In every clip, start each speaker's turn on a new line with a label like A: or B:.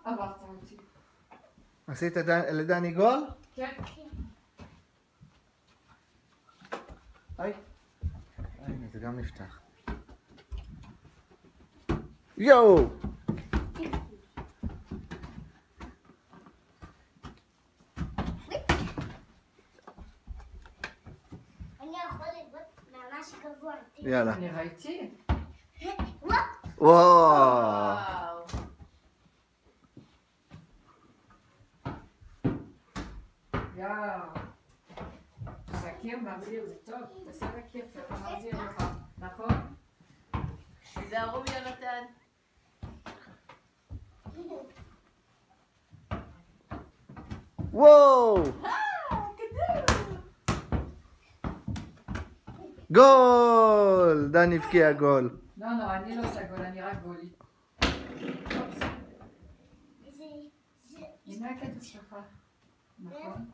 A: עברת אותי.
B: עשית לדני גול?
A: כן.
B: היי. הנה, זה גם נפתח. יואו! יאללה.
A: אני ראיתי.
B: וואו!
A: יאו. תסכיר, מחזיר, זה טוב. תעשה בכיף, אתה מחזיר לך. נכון?
C: תיזהרו מיונתן.
B: וואו! גול! דני הבקיע גול.
A: לא, אני לא עושה גול, אני רק גולי. הנה הכדור שלך. נכון?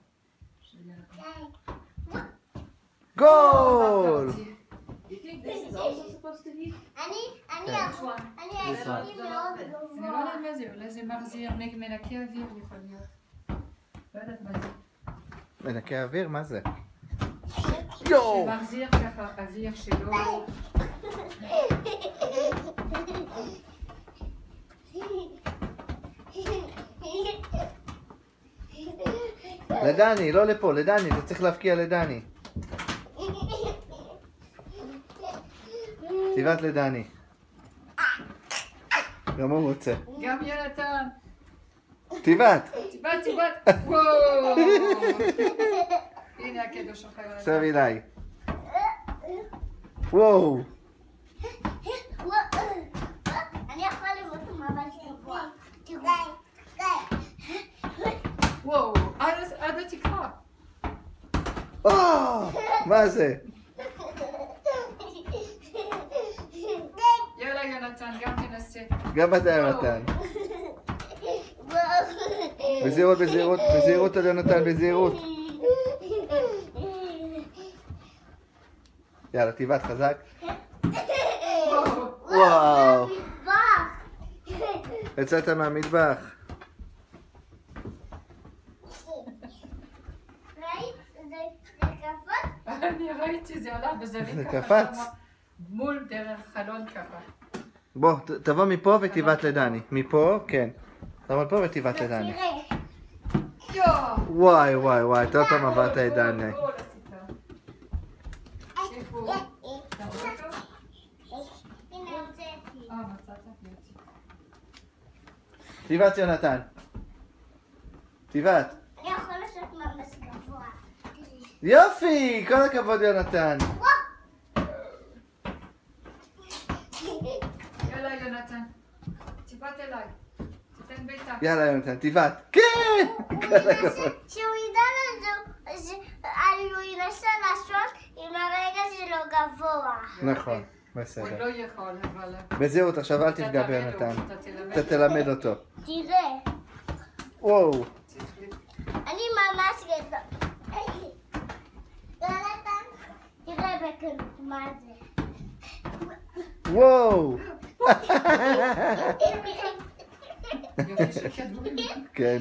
B: גול!
C: You think this is also supposed to hit?
A: אני לא יודעת מה זה, אולי זה מחזיר, מנקה אוויר יכול להיות. לא יודעת מה זה.
B: מנקה אוויר? מה זה? יואו!
A: שמחזיר ככה אוויר שלו.
B: לדני, לא לפה, לדני, אתה צריך להבקיע לדני. תיבת לדני. גם הוא רוצה.
A: גם יונתן.
B: תיבת.
A: תיבת. וואו. הנה הכדור שלך יונתן.
B: עכשיו אליי. וואו.
D: אני יכולה לראות מבט גבוה.
A: וואו, עד התקרה.
B: מה זה?
A: יאללה יונתן, גם תנסה.
B: גם אתה יונתן. בזהירות, בזהירות, בזהירות על יונתן, בזהירות. יאללה, תיבת חזק. וואו. יצאת מהמטבח.
A: אני ראיתי, זה הלך בזווית
B: זה
A: ככה.
B: קפץ.
A: מול דרך חלון ככה.
B: בוא, תבוא מפה ותיבת לדני. מפה, כן. תבוא מפה ותיבת לדני. וואי, וואי, וואי, אתה עוד פעם עברת את דני. תיבת יונתן. תיבת.
D: אני יכול לעשות ממש גבוה.
B: יופי! כל הכבוד יונתן.
A: יאללה יונתן, תיבת אליי. תתן ביתה.
B: יאללה יונתן, תיבת. כן! כל הכבוד.
D: שהוא ידע לזה, הוא ינסה לעשות עם הרגע שלו גבוה.
B: נכון,
A: הוא
B: בסדר.
A: לא יכול, אבל...
B: בזהירות, עכשיו אל תפגע ביונתן. אתה תלמד אותו.
D: תראה,
B: וואו.
D: אני ממש גדול. יונתן, תראה בקלות מה זה.
B: וואו.
A: יופי של כדורים.
B: כן.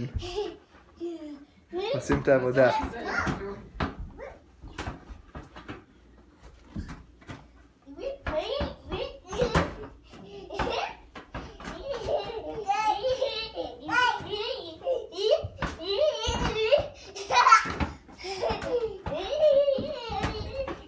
B: עושים את העבודה.
A: זה